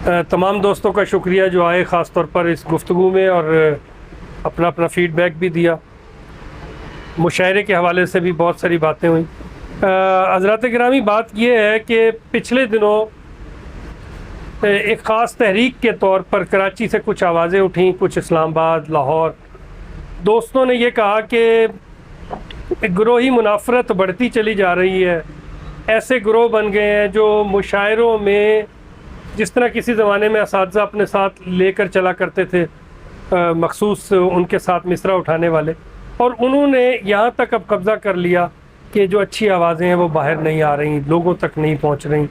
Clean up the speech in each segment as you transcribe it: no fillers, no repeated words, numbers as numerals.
تمام دوستوں کا شکریہ جو آئے خاص طور پر اس گفتگو میں اور اپنا اپنا فیڈ بیک بھی دیا. مشاعرے کے حوالے سے بھی بہت ساری باتیں ہوئیں. حضرات گرامی، بات یہ ہے کہ پچھلے دنوں ایک خاص تحریک کے طور پر کراچی سے کچھ آوازیں اٹھیں، کچھ اسلام آباد، لاہور. دوستوں نے یہ کہا کہ گروہی منافرت بڑھتی چلی جا رہی ہے. ایسے گروہ بن گئے ہیں جو مشاعروں میں جس طرح کسی زمانے میں اساتذہ اپنے ساتھ لے کر چلا کرتے تھے، مخصوص ان کے ساتھ مصرع اٹھانے والے، اور انہوں نے یہاں تک اب قبضہ کر لیا کہ جو اچھی آوازیں ہیں وہ باہر نہیں آ رہی، لوگوں تک نہیں پہنچ رہی،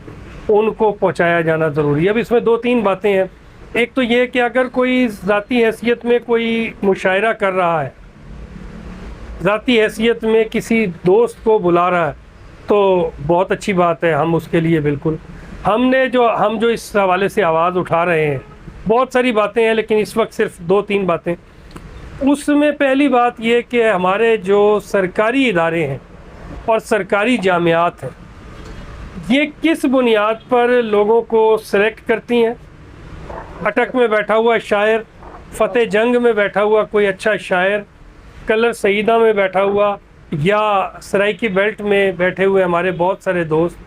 ان کو پہنچایا جانا ضروری ہے. اب اس میں دو تین باتیں ہیں. ایک تو یہ کہ اگر کوئی ذاتی حیثیت میں کوئی مشاعرہ کر رہا ہے، ذاتی حیثیت میں کسی دوست کو بلا رہا ہے، تو بہت اچھی بات ہے، ہم اس کے لیے بالکل ہم جو اس حوالے سے آواز اٹھا رہے ہیں. بہت ساری باتیں ہیں لیکن اس وقت صرف دو تین باتیں. اس میں پہلی بات یہ کہ ہمارے جو سرکاری ادارے ہیں اور سرکاری جامعات ہیں، یہ کس بنیاد پر لوگوں کو سلیکٹ کرتی ہیں. اٹک میں بیٹھا ہوا شاعر، فتح جنگ میں بیٹھا ہوا کوئی اچھا شاعر، کلر سیدہ میں بیٹھا ہوا، یا سرائکی بیلٹ میں بیٹھے ہوئے ہمارے بہت سارے دوست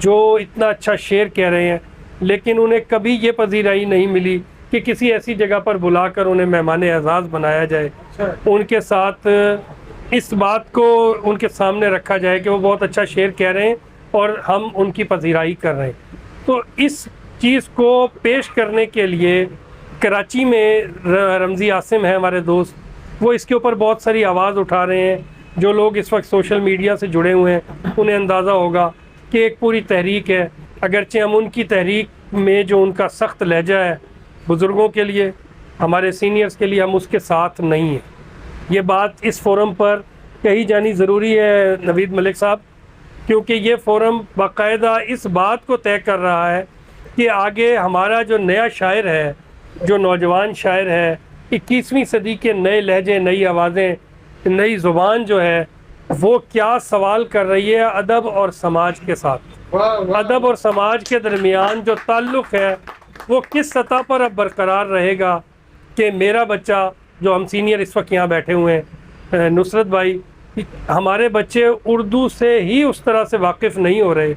جو اتنا اچھا شعر کہہ رہے ہیں، لیکن انہیں کبھی یہ پذیرائی نہیں ملی کہ کسی ایسی جگہ پر بلا کر انہیں مہمان اعزاز بنایا جائے، ان کے ساتھ اس بات کو ان کے سامنے رکھا جائے کہ وہ بہت اچھا شعر کہہ رہے ہیں اور ہم ان کی پذیرائی کر رہے ہیں. تو اس چیز کو پیش کرنے کے لیے کراچی میں رمزی عاصم ہے ہمارے دوست، وہ اس کے اوپر بہت ساری آواز اٹھا رہے ہیں. جو لوگ اس وقت سوشل میڈیا سے جڑے ہوئے ہیں انہیں اندازہ ہوگا کہ ایک پوری تحریک ہے. اگرچہ ہم ان کی تحریک میں جو ان کا سخت لہجہ ہے بزرگوں کے لیے، ہمارے سینئرز کے لیے، ہم اس کے ساتھ نہیں ہیں. یہ بات اس فورم پر کہی جانی ضروری ہے نوید ملک صاحب، کیونکہ یہ فورم باقاعدہ اس بات کو طے کر رہا ہے کہ آگے ہمارا جو نیا شاعر ہے، جو نوجوان شاعر ہے، 21ویں صدی کے نئے لہجے، نئی آوازیں، نئی زبان جو ہے وہ کیا سوال کر رہی ہے ادب اور سماج کے ساتھ. ادب اور سماج کے درمیان جو تعلق ہے وہ کس سطح پر اب برقرار رہے گا کہ میرا بچہ، جو ہم سینئر اس وقت یہاں بیٹھے ہوئے ہیں، نصرت بھائی، ہمارے بچے اردو سے ہی اس طرح سے واقف نہیں ہو رہے،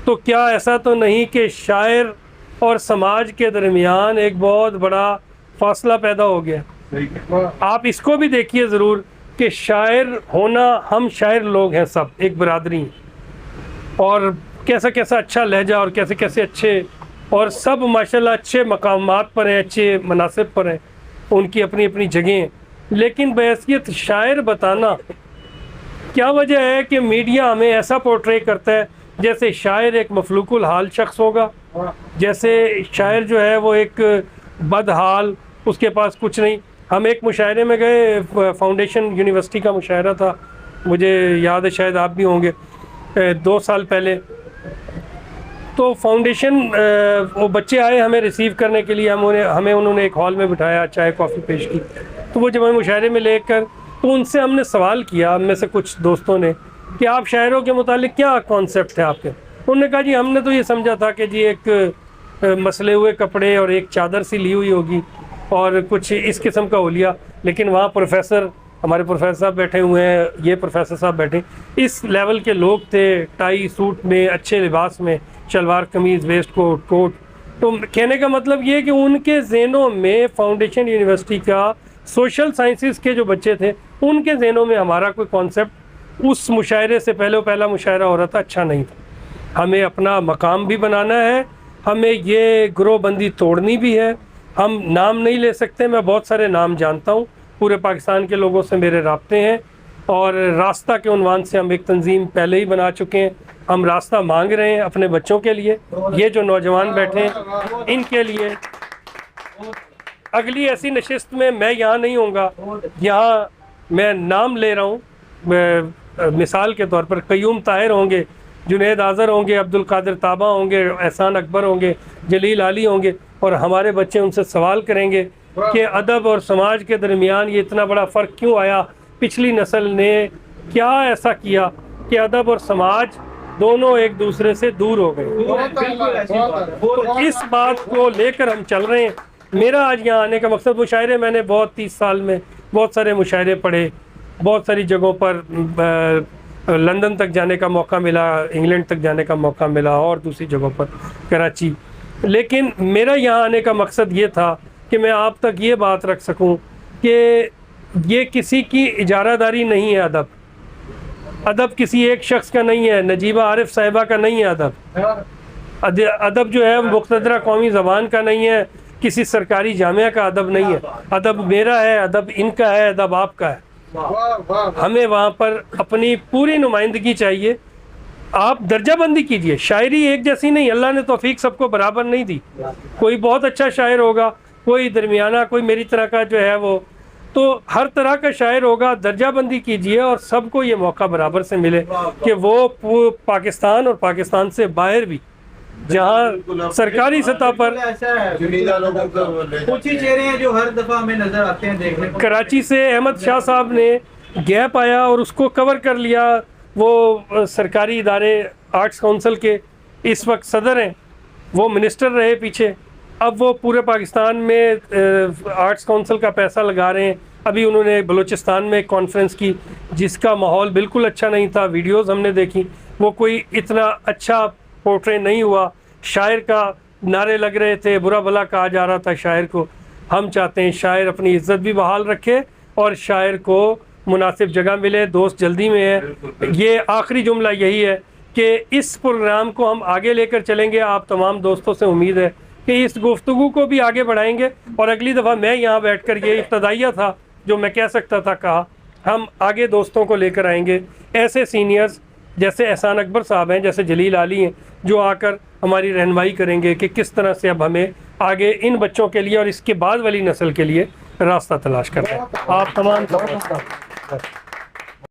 تو کیا ایسا تو نہیں کہ شاعر اور سماج کے درمیان ایک بہت بڑا فاصلہ پیدا ہو گیا. آپ اس کو بھی دیکھیے ضرور کہ شاعر ہونا، ہم شاعر لوگ ہیں، سب ایک برادری ہیں، اور کیسا کیسا اچھا لہجہ اور کیسے کیسے اچھے، اور سب ماشاءاللہ اچھے مقامات پر ہیں، اچھے مناصب پر ہیں، ان کی اپنی اپنی جگہیں ہیں. لیکن بحیثیت شاعر بتانا کیا وجہ ہے کہ میڈیا ہمیں ایسا پورٹرے کرتا ہے جیسے شاعر ایک مفلوق الحال شخص ہوگا، جیسے شاعر جو ہے وہ ایک بدحال، اس کے پاس کچھ نہیں. ہم ایک مشاعرے میں گئے، فاؤنڈیشن یونیورسٹی کا مشاعرہ تھا، مجھے یاد ہے شاید آپ بھی ہوں گے، 2 سال پہلے. تو فاؤنڈیشن وہ بچے آئے ہمیں ریسیو کرنے کے لیے، ہمیں انہوں نے ایک ہال میں بٹھایا، چائے کافی پیش کی. تو وہ جب ہمیں مشاعرے میں لے کر، تو ان سے ہم نے سوال کیا، ہم میں سے کچھ دوستوں نے، کہ آپ شاعروں کے متعلق کیا کانسیپٹ ہے آپ کے؟ انہوں نے کہا جی ہم نے تو یہ سمجھا تھا کہ جی ایک مسلے ہوئے کپڑے اور ایک چادر سی لی ہوئی ہوگی اور کچھ اس قسم کا اولیا. لیکن وہاں پروفیسر، ہمارے پروفیسر صاحب بیٹھے ہوئے ہیں، یہ پروفیسر صاحب بیٹھے، اس لیول کے لوگ تھے، ٹائی سوٹ میں، اچھے لباس میں، شلوار قمیض، ویسٹ کوٹ. تو کہنے کا مطلب یہ کہ ان کے ذہنوں میں فاؤنڈیشن یونیورسٹی کا سوشل سائنسز کے جو بچے تھے، ان کے ذہنوں میں ہمارا کوئی کانسیپٹ اس مشاعرے سے پہلا مشاعرہ ہو رہا تھا اچھا نہیں تھا. ہمیں اپنا مقام بھی بنانا ہے، ہمیں یہ گروہ بندی توڑنی بھی ہے. ہم نام نہیں لے سکتے، میں بہت سارے نام جانتا ہوں، پورے پاکستان کے لوگوں سے میرے رابطے ہیں، اور راستہ کے عنوان سے ہم ایک تنظیم پہلے ہی بنا چکے ہیں. ہم راستہ مانگ رہے ہیں اپنے بچوں کے لیے، یہ جو نوجوان بیٹھے ہیں ان کے لیے. اگلی ایسی نشست میں میں یہاں نہیں ہوں گا، یہاں میں نام لے رہا ہوں، مثال کے طور پر قیوم طاہر ہوں گے، جنید آذر ہوں گے، عبدالقادر طابہ ہوں گے، احسان اکبر ہوں گے، جلیل علی ہوں گے، اور ہمارے بچے ان سے سوال کریں گے کہ ادب اور سماج کے درمیان یہ اتنا بڑا فرق کیوں آیا، پچھلی نسل نے کیا ایسا کیا کہ ادب اور سماج دونوں ایک دوسرے سے دور ہو گئے. تو اس بات کو لے کر ہم چل رہے ہیں. میرا آج یہاں آنے کا مقصد مشاعرے میں نے بہت 30 سال میں بہت سارے مشاعرے پڑھے, بہت ساری جگہوں پر لندن تک جانے کا موقع ملا, انگلینڈ تک جانے کا موقع ملا, اور دوسری جگہوں پر کراچی. لیکن میرا یہاں آنے کا مقصد یہ تھا کہ میں آپ تک یہ بات رکھ سکوں کہ یہ کسی کی اجارہ داری نہیں ہے. ادب کسی ایک شخص کا نہیں ہے, نجیبہ عارف صاحبہ کا نہیں ہے. ادب جو ہے مقتدرہ قومی زبان کا نہیں ہے, کسی سرکاری جامعہ کا ادب نہیں ہے. ادب میرا ہے, ادب ان کا ہے, ادب آپ کا ہے. ہمیں وہاں پر اپنی پوری نمائندگی چاہیے. آپ درجہ بندی کیجئے. شاعری ایک جیسی نہیں, اللہ نے توفیق سب کو برابر نہیں دی. کوئی بہت اچھا شاعر ہوگا, کوئی درمیانہ, کوئی میری طرح کا جو ہے وہ, تو ہر طرح کا شاعر ہوگا. درجہ بندی کیجئے اور سب کو یہ موقع برابر سے ملے کہ وہ پاکستان اور پاکستان سے باہر بھی جہاں سرکاری سطح پر کچھ ہی چہرے ہیں جو ہر دفعہ ہمیں نظر آتے ہیں دیکھنے کو. کراچی سے احمد شاہ صاحب نے گیپ آیا اور اس کو کور کر لیا. وہ سرکاری ادارے آرٹس کونسل کے اس وقت صدر ہیں, وہ منسٹر رہے پیچھے. اب وہ پورے پاکستان میں آرٹس کونسل کا پیسہ لگا رہے ہیں. ابھی انہوں نے بلوچستان میں ایک کانفرنس کی جس کا ماحول بالکل اچھا نہیں تھا. ویڈیوز ہم نے دیکھی, وہ کوئی اتنا اچھا پورٹری نہیں ہوا. شاعر کا نعرے لگ رہے تھے, برا بھلا کہا جا رہا تھا شاعر کو. ہم چاہتے ہیں شاعر اپنی عزت بھی بحال رکھے اور شاعر کو مناسب جگہ ملے. دوست جلدی میں ہے. یہ آخری جملہ یہی ہے کہ اس پروگرام کو ہم آگے لے کر چلیں گے. آپ تمام دوستوں سے امید ہے کہ اس گفتگو کو بھی آگے بڑھائیں گے, اور اگلی دفعہ میں یہاں بیٹھ کر, یہ ابتدائیہ تھا جو میں کہہ سکتا تھا کہا, ہم آگے دوستوں کو لے کر آئیں گے. ایسے سینئرز جیسے احسان اکبر صاحب ہیں, جیسے جلیل علی ہیں, جو آ کر ہماری رہنمائی کریں گے کہ کس طرح سے اب ہمیں آگے ان بچوں کے لیے اور اس کے بعد والی نسل کے لیے راستہ تلاش کرنا ہے. آپ تمام